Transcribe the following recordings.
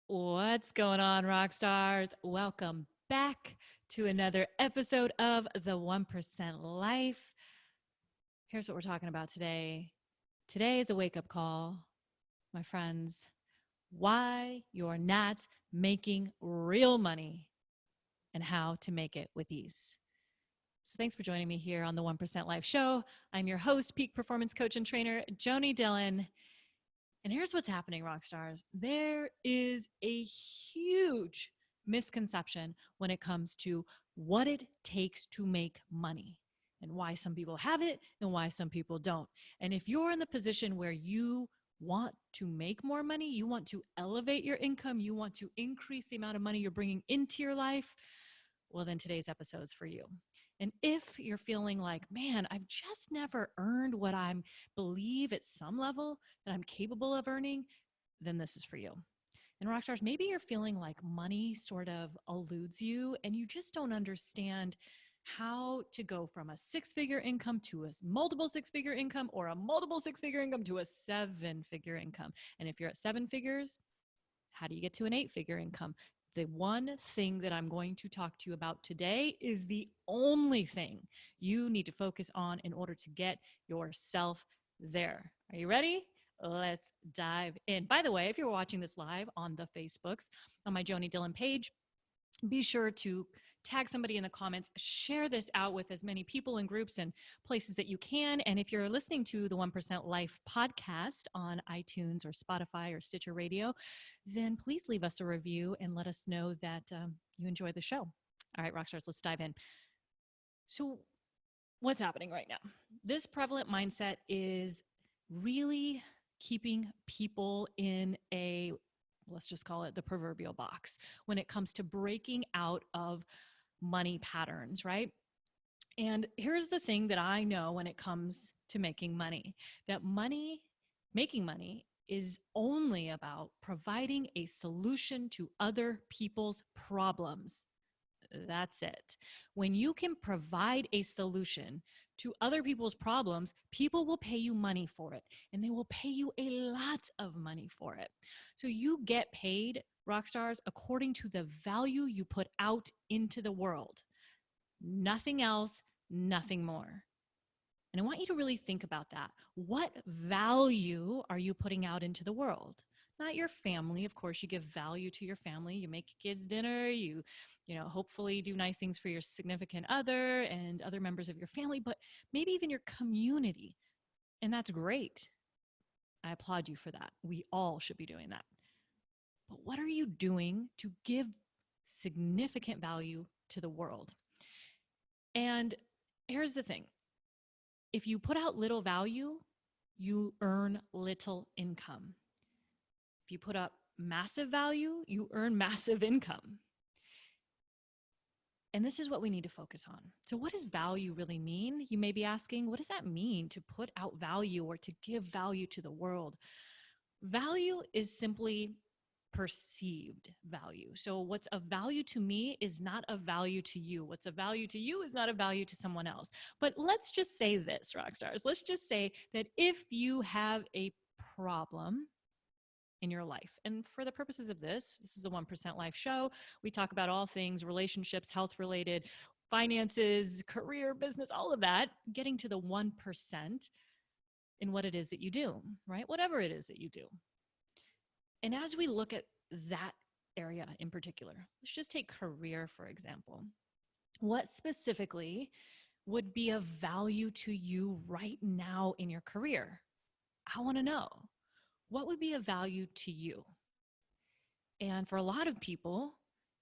What's going on, rock stars? Welcome back to another episode of the 1% Life. Here's what we're talking about today. Today is a wake up call, my friends. Why you're not making real money and how to make it with ease. So, thanks for joining me here on the 1% Life Show. I'm your host, peak performance coach and trainer, JoanieDhillon. And here's what's happening, rock stars. There is a huge misconception when it comes to what it takes to make money and why some people have it and why some people don't. And if you're in the position where you want to make more money, you want to elevate your income, you want to increase the amount of money you're bringing into your life, well, then today's episode is for you. And if you're feeling like, man, I've just never earned what I believe at some level that I'm capable of earning, then this is for you. And rockstars, maybe you're feeling like money sort of eludes you and you just don't understand how to go from a six-figure income to a multiple six-figure income or a multiple six-figure income to a seven-figure income. And if you're at seven figures, how do you get to an eight-figure income? The one thing that I'm going to talk to you about today is the only thing you need to focus on in order to get yourself there. Are you ready? Let's dive in. By the way, if you're watching this live on the Facebooks, on my JoanieDhillon page, be sure to tag somebody in the comments, share this out with as many people and groups and places that you can. And if you're listening to the 1% Life podcast on iTunes or Spotify or Stitcher Radio, then please leave us a review and let us know that you enjoy the show. All right, rockstars, let's dive in. So what's happening right now? This prevalent mindset is really keeping people in a, let's just call it the proverbial box when it comes to breaking out of money patterns, right? And here's the thing that I know when it comes to making money, that making money is only about providing a solution to other people's problems. That's it. When you can provide a solution to other people's problems, people will pay you money for it, and they will pay you a lot of money for it. So you get paid, rock stars, according to the value you put out into the world. Nothing else, nothing more. And I want you to really think about that. What value are you putting out into the world? Not your family. Of course, you give value to your family. You make your kids dinner. You hopefully do nice things for your significant other and other members of your family, but maybe even your community. And that's great. I applaud you for that. We all should be doing that. But what are you doing to give significant value to the world? And here's the thing. If you put out little value, you earn little income. If you put up massive value, you earn massive income. And this is what we need to focus on. So what does value really mean? You may be asking, what does that mean to put out value or to give value to the world? Value is simply perceived value. So what's of value to me is not of value to you. What's of value to you is not of value to someone else. But let's just say this, rock stars. Let's just say that if you have a problem in your life, and for the purposes of this is a 1% Life show. We talk about all things relationships, health related, finances, career, business, all of that, getting to the 1% in what it is that you do, right? Whatever it is that you do. And as we look at that area in particular, let's just take career, for example. What specifically would be of value to you right now in your career? I want to know. What would be of value to you? And for a lot of people,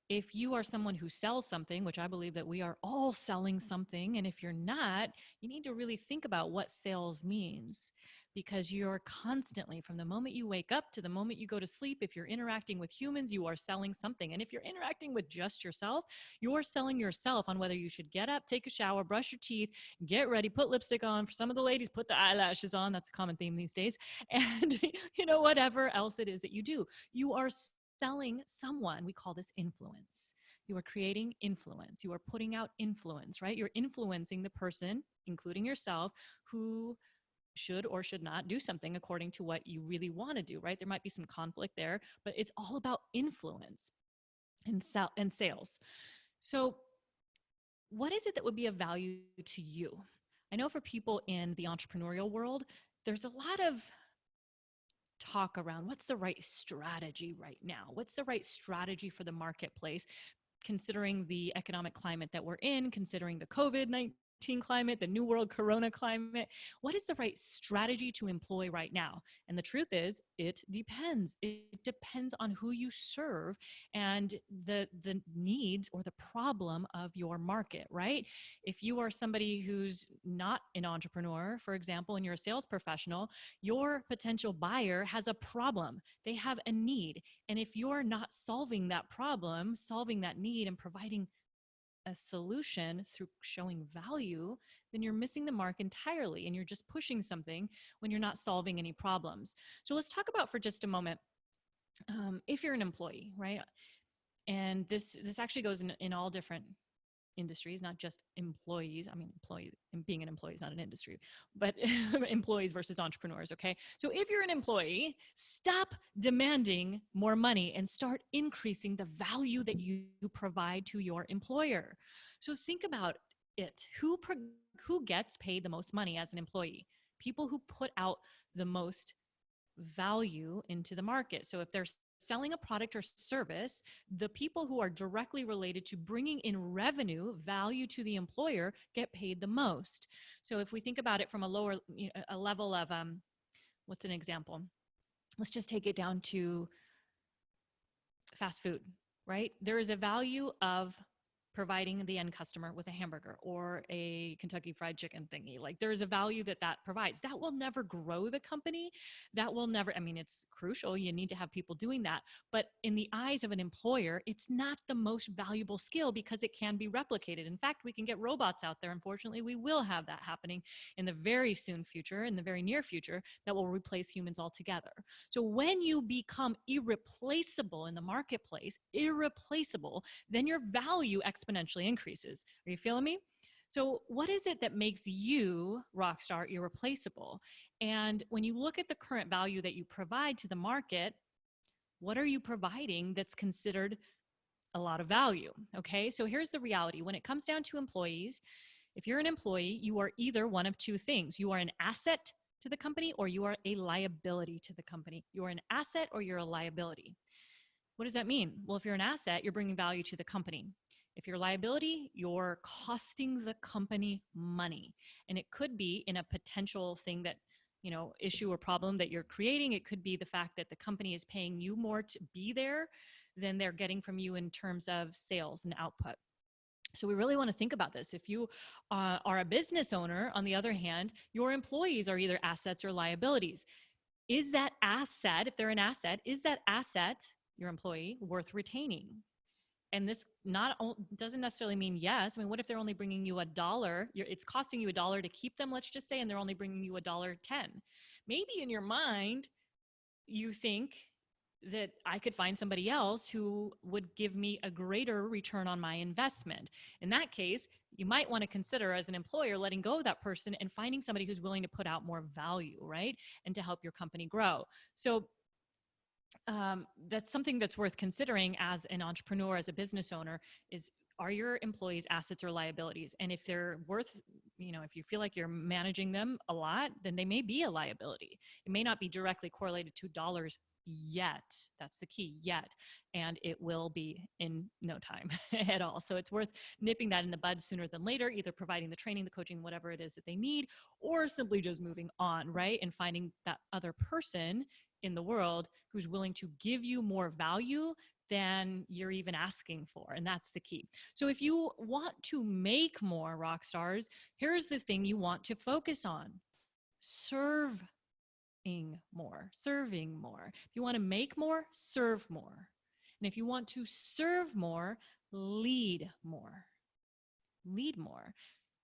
if you are someone who sells something, which I believe that we are all selling something, and if you're not, you need to really think about what sales means, because you're constantly, from the moment you wake up to the moment you go to sleep, if you're interacting with humans, you are selling something. And if you're interacting with just yourself, you're selling yourself on whether you should get up, take a shower, brush your teeth, get ready, put lipstick on. For some of the ladies, put the eyelashes on. That's a common theme these days. And whatever else it is that you do, you are selling someone. We call this influence. You are creating influence. You are putting out influence, right? You're influencing the person, including yourself, who should or should not do something according to what you really want to do, right? There might be some conflict there, but it's all about influence and sales. So, what is it that would be of value to you? I know for people in the entrepreneurial world, there's a lot of talk around what's the right strategy right now? What's the right strategy for the marketplace, considering the economic climate that we're in, considering the COVID-19 climate, the new world corona climate? What is the right strategy to employ right now? And the truth is, it depends. It depends on who you serve and the needs or the problem of your market, right? If you are somebody who's not an entrepreneur, for example, and you're a sales professional, your potential buyer has a problem. They have a need. And if you're not solving that problem, solving that need, and providing a solution through showing value, then you're missing the mark entirely and you're just pushing something when you're not solving any problems. So let's talk about for just a moment, if you're an employee, right? And this actually goes in all different industries, not just employees. I mean, being an employee is not an industry, but employees versus entrepreneurs. Okay. So if you're an employee, stop demanding more money and start increasing the value that you provide to your employer. So think about it. Who gets paid the most money as an employee? People who put out the most value into the market. So if they're selling a product or service, the people who are directly related to bringing in revenue, value to the employer, get paid the most. So if we think about it from a lower, a level of, what's an example? Let's just take it down to fast food, right? There is a value of providing the end customer with a hamburger or a Kentucky Fried Chicken thingy. Like there is a value that provides. That will never grow the company. That will never, I mean, it's crucial. You need to have people doing that. But in the eyes of an employer, it's not the most valuable skill because it can be replicated. In fact, we can get robots out there. Unfortunately, we will have that happening in the very soon future, in the very near future, that will replace humans altogether. So when you become irreplaceable in the marketplace, irreplaceable, then your value exponentially increases. Are you feeling me? So what is it that makes you, Rockstar, irreplaceable? And when you look at the current value that you provide to the market, what are you providing that's considered a lot of value? Okay, so here's the reality. When it comes down to employees, if you're an employee, you are either one of two things. You are an asset to the company or you are a liability to the company. You're an asset or you're a liability. What does that mean? Well, if you're an asset, you're bringing value to the company. If you're a liability, you're costing the company money. And it could be in a potential thing that, issue or problem that you're creating. It could be the fact that the company is paying you more to be there than they're getting from you in terms of sales and output. So we really want to think about this. If you are a business owner, on the other hand, your employees are either assets or liabilities. Is that asset, if they're an asset, is that asset, your employee, worth retaining? And this doesn't necessarily mean yes. I mean, what if they're only bringing you $1? It's costing you $1 to keep them, let's just say, and they're only bringing you $1.10. Maybe in your mind, you think that I could find somebody else who would give me a greater return on my investment. In that case, you might want to consider as an employer letting go of that person and finding somebody who's willing to put out more value, right? And to help your company grow. So that's something that's worth considering as an entrepreneur, as a business owner, is are your employees assets or liabilities? And if they're worth, if you feel like you're managing them a lot, then they may be a liability. It may not be directly correlated to dollars yet. That's the key, yet. And it will be in no time at all. So it's worth nipping that in the bud sooner than later, either providing the training, the coaching, whatever it is that they need, or simply just moving on, right? And finding that other person in the world who's willing to give you more value than you're even asking for. And that's the key. So if you want to make more, rock stars, here's the thing you want to focus on: serving more. If you want to make more, serve more. And if you want to serve more, lead more. Lead more.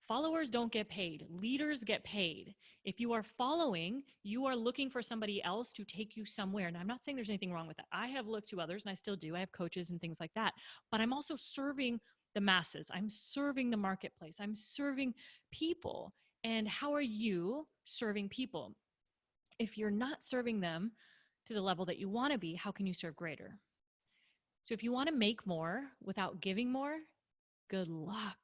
Followers don't get paid. Leaders get paid. If you are following, you are looking for somebody else to take you somewhere. And I'm not saying there's anything wrong with that. I have looked to others, and I still do. I have coaches and things like that. But I'm also serving the masses. I'm serving the marketplace. I'm serving people. And how are you serving people? If you're not serving them to the level that you want to be, how can you serve greater? So if you want to make more without giving more, good luck.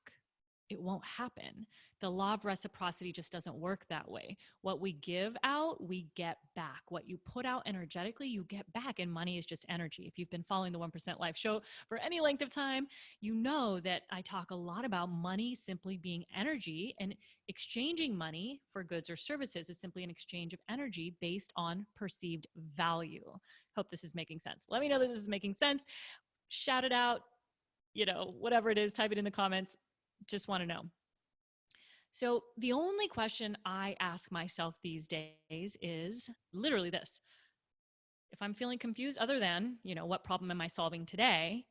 It won't happen. The law of reciprocity just doesn't work that way. What we give out, we get back. What you put out energetically, you get back. And money is just energy. If you've been following the 1% Life show for any length of time, you know that I talk a lot about money simply being energy, and exchanging money for goods or services is simply an exchange of energy based on perceived value. Hope this is making sense. Let me know that this is making sense. Shout it out, whatever it is, type it in the comments. Just want to know. So the only question I ask myself these days is literally this. If I'm feeling confused, other than, what problem am I solving today?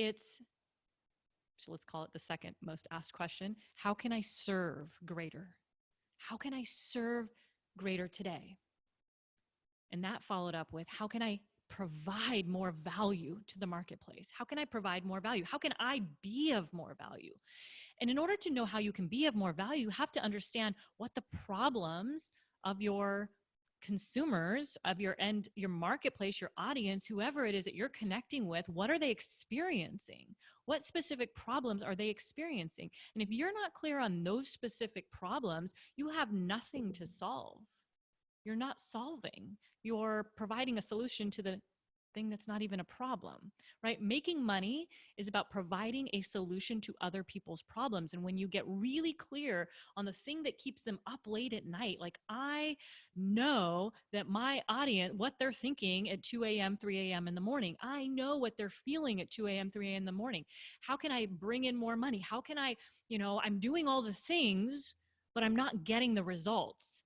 So let's call it the second most asked question. How can I serve greater? How can I serve greater today? And that followed up with, how can I provide more value to the marketplace? How can I provide more value? How can I be of more value? And in order to know how you can be of more value, you have to understand what the problems of your consumers, of your marketplace, your audience, whoever it is that you're connecting with, what are they experiencing? What specific problems are they experiencing? And if you're not clear on those specific problems, you have nothing to solve. You're not solving. You're providing a solution to the thing that's not even a problem, right? Making money is about providing a solution to other people's problems. And when you get really clear on the thing that keeps them up late at night, like I know that my audience, what they're thinking at 2 a.m., 3 a.m. in the morning, I know what they're feeling at 2 a.m., 3 a.m. in the morning. How can I bring in more money? How can I, I'm doing all the things, but I'm not getting the results.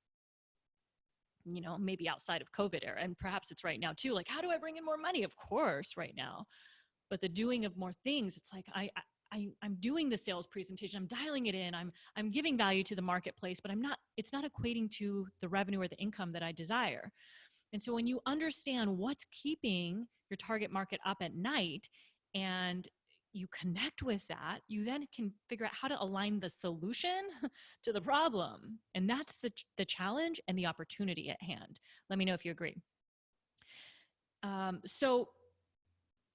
Maybe outside of COVID era, and perhaps it's right now too. Like, how do I bring in more money? Of course, right now, but the doing of more things. It's like I'm doing the sales presentation. I'm dialing it in. I'm giving value to the marketplace, but it's not equating to the revenue or the income that I desire. And so when you understand what's keeping your target market up at night, and you connect with that, you then can figure out how to align the solution to the problem. And that's the challenge and the opportunity at hand. Let me know if you agree. So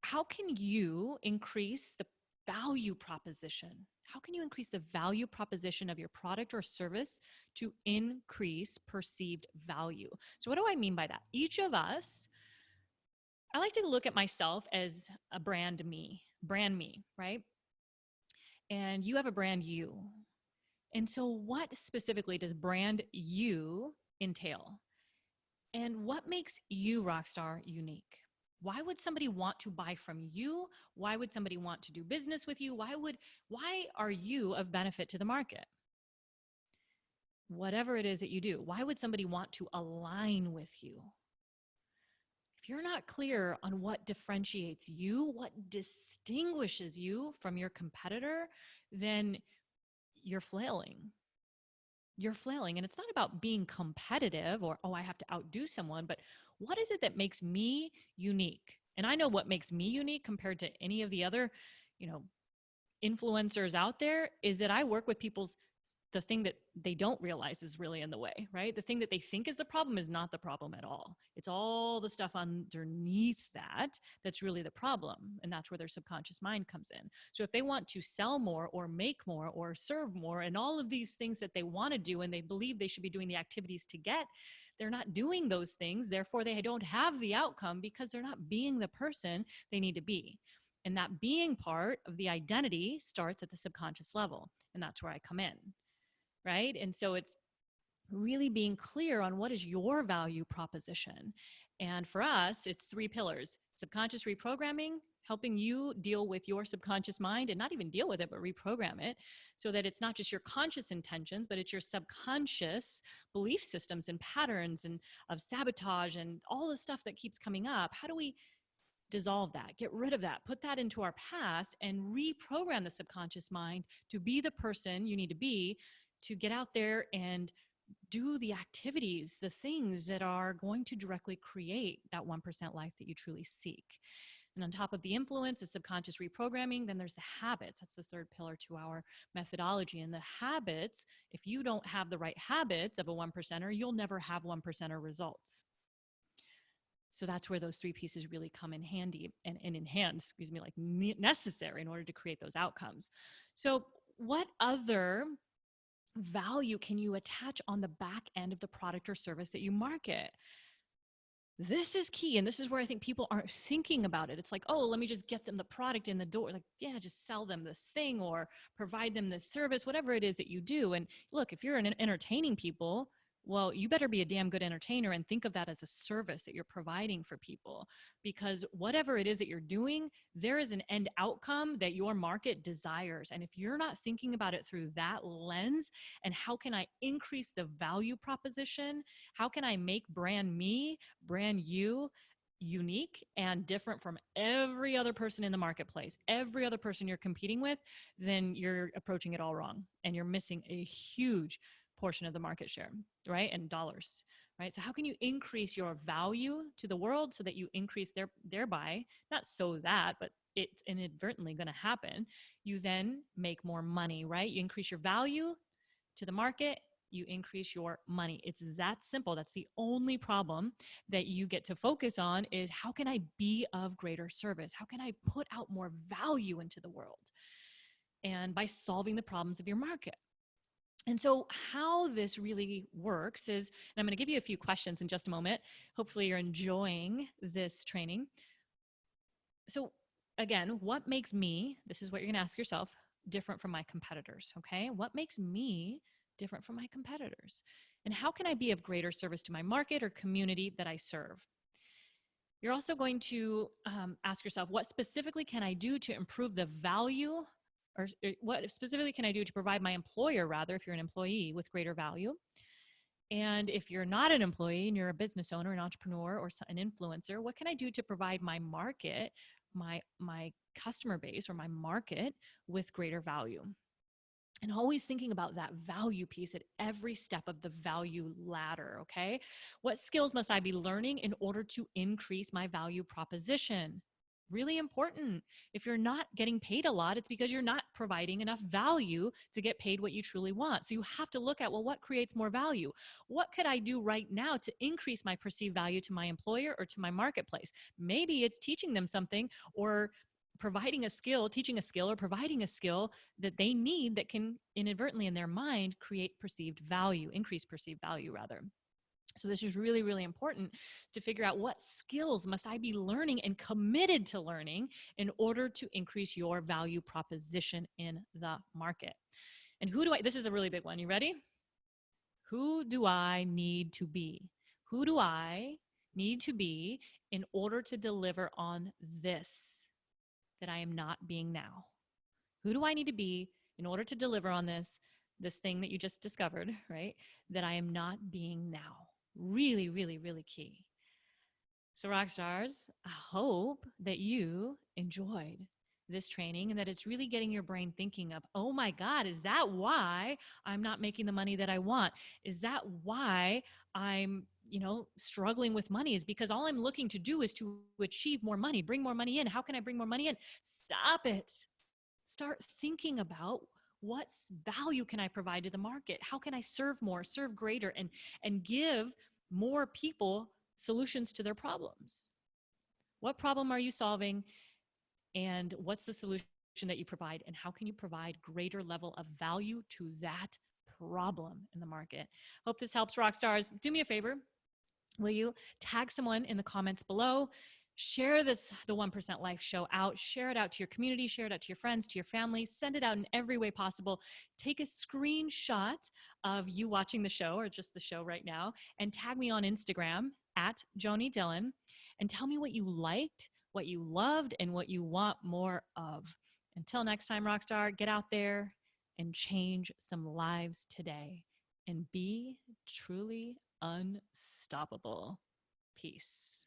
how can you increase the value proposition? How can you increase the value proposition of your product or service to increase perceived value? So what do I mean by that? Each of us, I like to look at myself as a brand me, right? And you have a brand you. And so what specifically does brand you entail? And what makes you, Rockstar, unique? Why would somebody want to buy from you? Why would somebody want to do business with you? Why are you of benefit to the market? Whatever it is that you do, why would somebody want to align with you? If you're not clear on what differentiates you, what distinguishes you from your competitor, then you're flailing. You're flailing. And it's not about being competitive or, I have to outdo someone, but what is it that makes me unique? And I know what makes me unique compared to any of the other, influencers out there is that I work with the thing that they don't realize is really in the way, right? The thing that they think is the problem is not the problem at all. It's all the stuff underneath that's really the problem. And that's where their subconscious mind comes in. So if they want to sell more or make more or serve more and all of these things that they want to do and they believe they should be doing the activities to get, they're not doing those things. Therefore, they don't have the outcome because they're not being the person they need to be. And that being part of the identity starts at the subconscious level. And that's where I come in. Right? And so it's really being clear on what is your value proposition. And for us, it's 3 pillars: subconscious reprogramming, helping you deal with your subconscious mind and not even deal with it, but reprogram it so that it's not just your conscious intentions, but it's your subconscious belief systems and patterns and of sabotage and all the stuff that keeps coming up. How do we dissolve that, get rid of that, put that into our past and reprogram the subconscious mind to be the person you need to be, to get out there and do the activities, the things that are going to directly create that 1% life that you truly seek. And on top of the influence, the subconscious reprogramming, then there's the habits. That's the third pillar to our methodology. And the habits, if you don't have the right habits of a one percenter, you'll never have one percenter results. So that's where those three pieces really come in handy and in hand, like necessary in order to create those outcomes. So what other value can you attach on the back end of the product or service that you market? This is key. And this is where I think people aren't thinking about it. It's like, oh, let me just get them the product in the door. Like, yeah, just sell them this thing or provide them this service, whatever it is that you do. And look, if you're entertaining people, well, you better be a damn good entertainer and think of that as a service that you're providing for people, because whatever it is that you're doing, there is an end outcome that your market desires. And if you're not thinking about it through that lens, and how can I increase the value proposition? How can I make brand me, brand you, unique and different from every other person in the marketplace, every other person you're competing with, then you're approaching it all wrong and you're missing a huge portion of the market share, right? And dollars, right? So how can you increase your value to the world so that you increase thereby, not so that, but it's inadvertently going to happen. You then make more money, right? You increase your value to the market, you increase your money. It's that simple. That's the only problem that you get to focus on is how can I be of greater service? How can I put out more value into the world? And by solving the problems of your market. And so how this really works is, and I'm going to give you a few questions in just a moment. Hopefully you're enjoying this training. So again, what makes me, this is what you're going to ask yourself, different from my competitors, okay? What makes me different from my competitors? And how can I be of greater service to my market or community that I serve? You're also going to ask yourself, what specifically can I do to improve the value, or what specifically can I do to provide my employer, rather, if you're an employee, with greater value? And if you're not an employee and you're a business owner, an entrepreneur, or an influencer, what can I do to provide my market, my customer base or my market with greater value? And always thinking about that value piece at every step of the value ladder, okay? What skills must I be learning in order to increase my value proposition? Really important. If you're not getting paid a lot, it's because you're not providing enough value to get paid what you truly want. So you have to look at, well, what creates more value? What could I do right now to increase my perceived value to my employer or to my marketplace? Maybe it's teaching them something or providing a skill, teaching a skill or providing a skill that they need that can inadvertently in their mind create perceived value, increase perceived value rather. So this is really, really important to figure out what skills must I be learning and committed to learning in order to increase your value proposition in the market. And this is a really big one. You ready? Who do I need to be? Who do I need to be in order to deliver on this that I am not being now? Who do I need to be in order to deliver on this thing that you just discovered, right? That I am not being now. Really, really, really key. So rock stars, I hope that you enjoyed this training and that it's really getting your brain thinking of, oh my God, is that why I'm not making the money that I want? Is that why I'm, struggling with money? Is because all I'm looking to do is to achieve more money, bring more money in. How can I bring more money in? Stop it. Start thinking about what value can I provide to the market? How can I serve more, serve greater, and give more people solutions to their problems? What problem are you solving? And what's the solution that you provide? And how can you provide greater level of value to that problem in the market? Hope this helps, rock stars. Do me a favor. Will you tag someone in the comments below? Share the 1% Life show out. Share it out to your community. Share it out to your friends, to your family. Send it out in every way possible. Take a screenshot of you watching the show or just the show right now and tag me on Instagram at JoanieDhillon and tell me what you liked, what you loved, and what you want more of. Until next time, Rockstar, get out there and change some lives today and be truly unstoppable. Peace.